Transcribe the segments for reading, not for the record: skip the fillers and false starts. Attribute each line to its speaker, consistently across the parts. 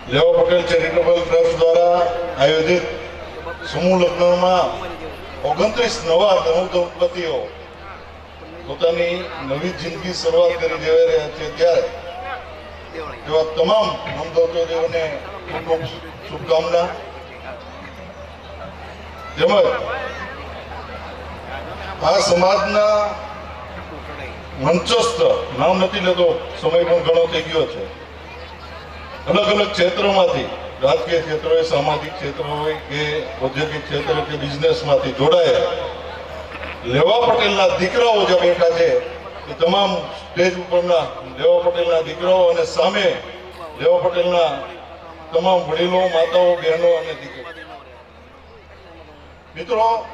Speaker 1: લેવા Patel charitable trust દ્વારા આયોજિત સમૂહ લગ્નમાં 29 નવા નવદંપતીઓ પોતાની નવી જિંદગી શરૂઆત કરી જઈ રહ્યા છે ત્યારે એવા તમામ નવદંપતીઓને ખૂબ ખૂબ શુભકામના. તેમજ આ સમાજના મંચસ્થ નામ નથી લેતો, સમય પણ ઘણો થઈ ગયો છે. અલગ અલગ ક્ષેત્રોમાંથી, રાજકીય ક્ષેત્ર હોય, સામાજિક ક્ષેત્ર હોય કે ઔદ્યોગિક ક્ષેત્ર કે બિઝનેસમાંથી જોડાયા લેવા પટેલના દીકરાઓ જે બેઠા છે એ તમામ સ્ટેજ ઉપરના લેવા પટેલના દીકરાઓ અને સામે લેવા પટેલના તમામ વડીલો, માતાઓ, બહેનો અને દીકરીઓ. મિત્રો,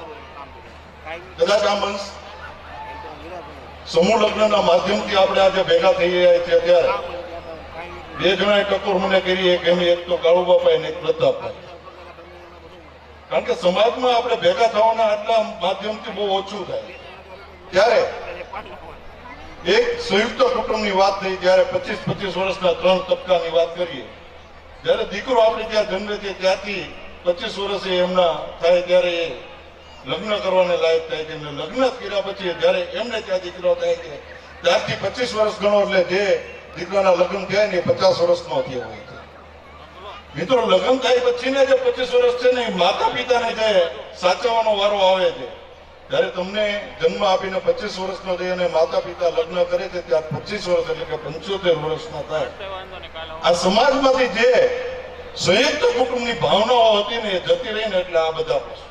Speaker 1: કદાચ આ મંચ સમૂહ લગ્નના માધ્યમથી આપણે આજે ભેગા થઈ રહ્યા છીએ ત્યારે બે જણાએ ટકોર મને કરી, એક તો કાળુબાપા અને એક પ્રતાપભાઈ. કારણ કે સમાજમાં આપણે ભેગા થવાના આટલા માધ્યમથી બહુ ઓછું થાય. ત્યારે એક સંયુક્ત કુટુંબની વાત થઈ ત્યારે 25 વર્ષના 3 તબક્કાની વાત કરીએ. જ્યારે દીકરો આપણે ત્યાં જન્મે છે ત્યાંથી 25 વર્ષે એમના થાય ત્યારે એ લગ્ન કરવાને લાયક થાય છે. લગ્ન કર્યા પછી જ્યારે એમને ત્યાં દીકરો થાય છે ત્યારથી 25 વર્ષ ગણો, એટલે જે દીકરાના લગ્ન થયા ને 50 વર્ષનો થયો હોય છે. મિત્રો, લગ્ન થાય પછી ને જે 25 વર્ષ છે ને માતા પિતાને જે સાચવવાનો વારો આવે છે ત્યારે તમને જન્મ આપીને 25 વર્ષનો થઈ અને માતા પિતા લગ્ન કરે છે ત્યારે 25 વર્ષ એટલે કે 75 વર્ષના થાય. આ સમાજમાંથી જે સંયુક્ત કુટુંબની ભાવનાઓ હતી ને એ જતી રહી ને એટલે આ બધા પ્રશ્નો.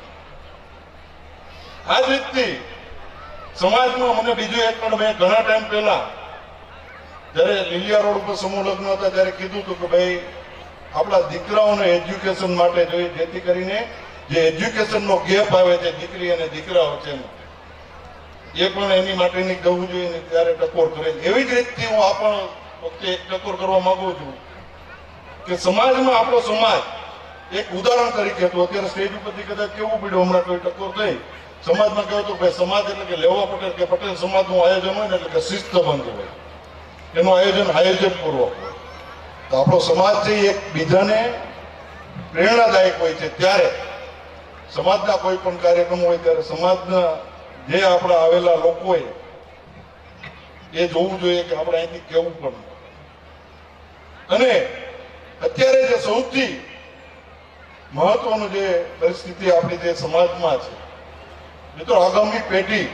Speaker 1: આ જ રીતથી સમાજમાં મને બીજું એક પણ મેં ઘણા ટાઈમ પહેલા જ્યારે લીલિયા રોડ ઉપર સમૂહ લગ્ન હતા ત્યારે કીધું હતું કે ભાઈ આપણા દીકરાઓને એજ્યુકેશન માટે જોઈએ, જેથી કરીને જે એજ્યુકેશનનો ગેપ આવે છે દીકરી અને દીકરા વચ્ચેનો એ પણ એની માટેની ગવું જોઈએ ને ત્યારે ટકોર કરે. એવી જ રીતથી હું આ પણ વખતે એક ટકોર કરવા માંગુ છું કે સમાજમાં આપણો સમાજ એક ઉદાહરણ તરીકે હતું. અત્યારે સ્ટેજ ઉપરથી કદાચ કેવું પડ્યું, હમણાં કોઈ ટકોર થઈ સમાજમાં કહેવું હતું ભાઈ સમાજ એટલે કે લેવા પટેલ કે પટેલ સમાજનું આયોજન હોય ને એટલે કે શિસ્તબંધ હોય, એનું આયોજન પૂર્વક હોય. તો આપણો સમાજ છે એક બીજાને પ્રેરણાદાયક હોય છે. ત્યારે સમાજના કોઈ પણ કાર્યક્રમ હોય ત્યારે સમાજના જે આપણા આવેલા લોકોએ એ જોવું જોઈએ કે આપણે અહીંથી કેવું પણ. અને અત્યારે જે સૌથી મહત્વનું જે પરિસ્થિતિ આપણી જે સમાજમાં છે મિત્રો, આગામી પેઢી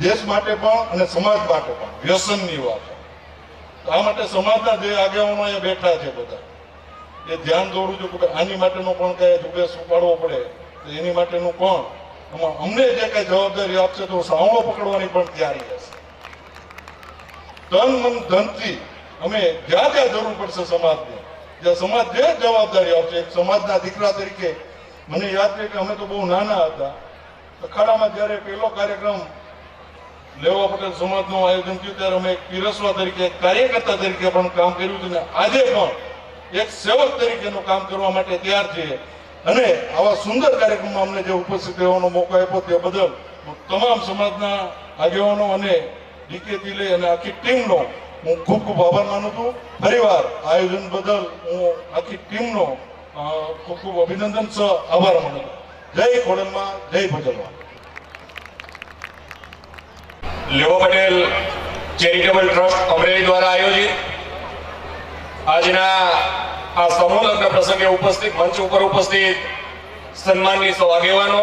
Speaker 1: દેશ માટે પણ અને સમાજ માટે પણ વ્યસનની વાત. આ માટે સમાજના જે આગેવાનો અહીંયા બેઠા છે બધા એ ધ્યાન દોરવું જોઈએ કે આની માટેનો પણ કઈ ઝુંબેશ ઉપાડવો પડે તો એની માટેનું પણ અમને જે કઈ જવાબદારી આપશે તો સાવણો પકડવાની પણ તૈયારી હશે. તન મન ધનથી અમે જ્યાં જ્યાં જરૂર પડશે સમાજને, જ્યાં સમાજ જે જવાબદારી આપશે, એક સમાજના દીકરા તરીકે મને યાદ છે કે અમે તો બહુ નાના હતા, અખાડામાં જ્યારે પહેલો કાર્યક્રમ લેવા પટેલ સમાજનું આયોજન થયું ત્યારે અમે પીરસવા તરીકે, કાર્યકર્તા તરીકે પણ કામ કર્યું હતું. આજે પણ એક સેવક તરીકેનું કામ કરવા માટે તૈયાર છીએ. અને આવા સુંદર કાર્યક્રમમાં અમને જે ઉપસ્થિત રહેવાનો મોકો આપ્યો તે બદલ તમામ સમાજના આગેવાનો અને ડીકેથી લઈ અને આખી ટીમનો હું ખૂબ ખૂબ આભાર માનું છું. ફરીવાર આયોજન બદલ હું આખી ટીમનો ખૂબ ખૂબ અભિનંદન સહ આભાર માનું છું. જય ખોડલમાં, જય ભજનમાં.
Speaker 2: લેવા પટેલ ચેરિટેબલ ટ્રસ્ટ અમરેલી દ્વારા આયોજિત આજના આ સમૂહ લગ્ન પ્રસંગે ઉપસ્થિત, મંચ ઉપર ઉપસ્થિત સન્માનની સૌ આગેવાનો,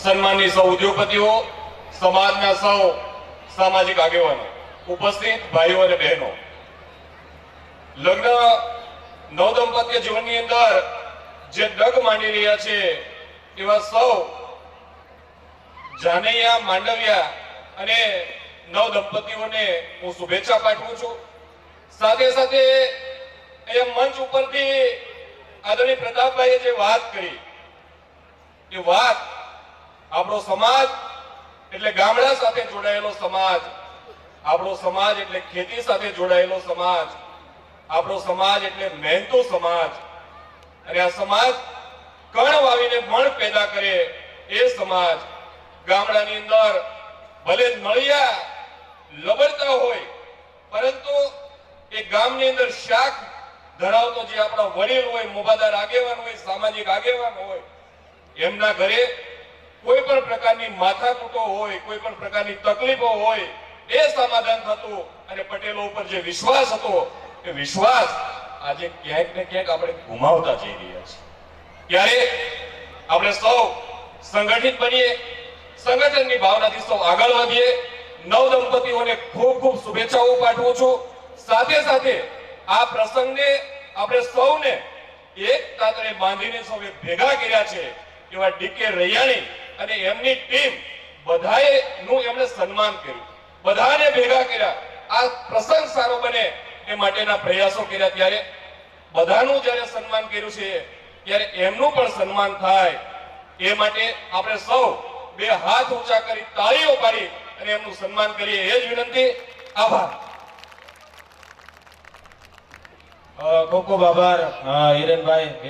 Speaker 2: સન્માનની સૌ ઉદ્યોગપતિઓ, સમાજના સૌ સામાજિક આગેવાનો, ઉપસ્થિત ભાઈઓ અને બહેનો, લગ્ન નવદંપત્ય જીવનની અંદર જે ડગ માંડી રહ્યા છે એવા સૌ જાનૈયા, માંડવિયા અને નવ દંપતીઓને હું શુભેચ્છા પાઠવું છું. સાથે સાથે એ મંચ ઉપરથી આદરણીય પ્રતાપભાઈએ જે વાત કરી એ વાત આપણો સમાજ એટલે ગામડા સાથે જોડાયેલો સમાજ, આપણો સમાજ એટલે ખેતી સાથે જોડાયેલો સમાજ, આપણો સમાજ એટલે મહેનતુ સમાજ. અને આ સમાજ કણ વાવીને મણ પેદા કરે એ સમાજ. ગામડાની અંદર ભલે નળિયા લબડતા હોય પરંતુ એ ગામની અંદર શાક ધરાવતો જે આપણા વડીલ હોય, મોભાદાર આગેવાન હોય, સામાજિક આગેવાન હોય, એમના ઘરે કોઈ પણ પ્રકારની માથાકૂટો હોય, કોઈ પણ પ્રકારની તકલીફો હોય, એ સમાધાન થતું. અને પટેલો ઉપર જે વિશ્વાસ હતો એ વિશ્વાસ આજે ક્યાંક ને ક્યાંક આપણે ગુમાવતા જઈ રહ્યા છીએ. ત્યારે આપણે સૌ સંગઠિત બનીએ, સંગઠનની ભાવનાથી સૌ આગળ વધીએ. નવદંપતીઓને ખૂબ ખૂબ શુભેચ્છાઓ પાઠવું છું. સાથે સાથે આ પ્રસંગને આપણે સૌને એક તાતરે બાંધીને સૌએ ભેગા કર્યા છે એવા ડીકે રૈયાણી અને એમની ટીમ બધાએ નું એમણે સન્માન કર્યું, બધાને ભેગા કર્યા. આ પ્રસંગ સારો બને એ માટેના પ્રયાસો કર્યા. ત્યારે બધાનું જ્યારે સન્માન કર્યું છે ત્યારે એમનું પણ સન્માન થાય એ માટે આપણે સૌ બે હાથ ઊંચા કરી તાળીઓ પાડી અને એમનું સન્માન કરીએ એ જ વિનંતી. આભાર.
Speaker 3: ખૂબ ખૂબ આભાર હિરેનભાઈ.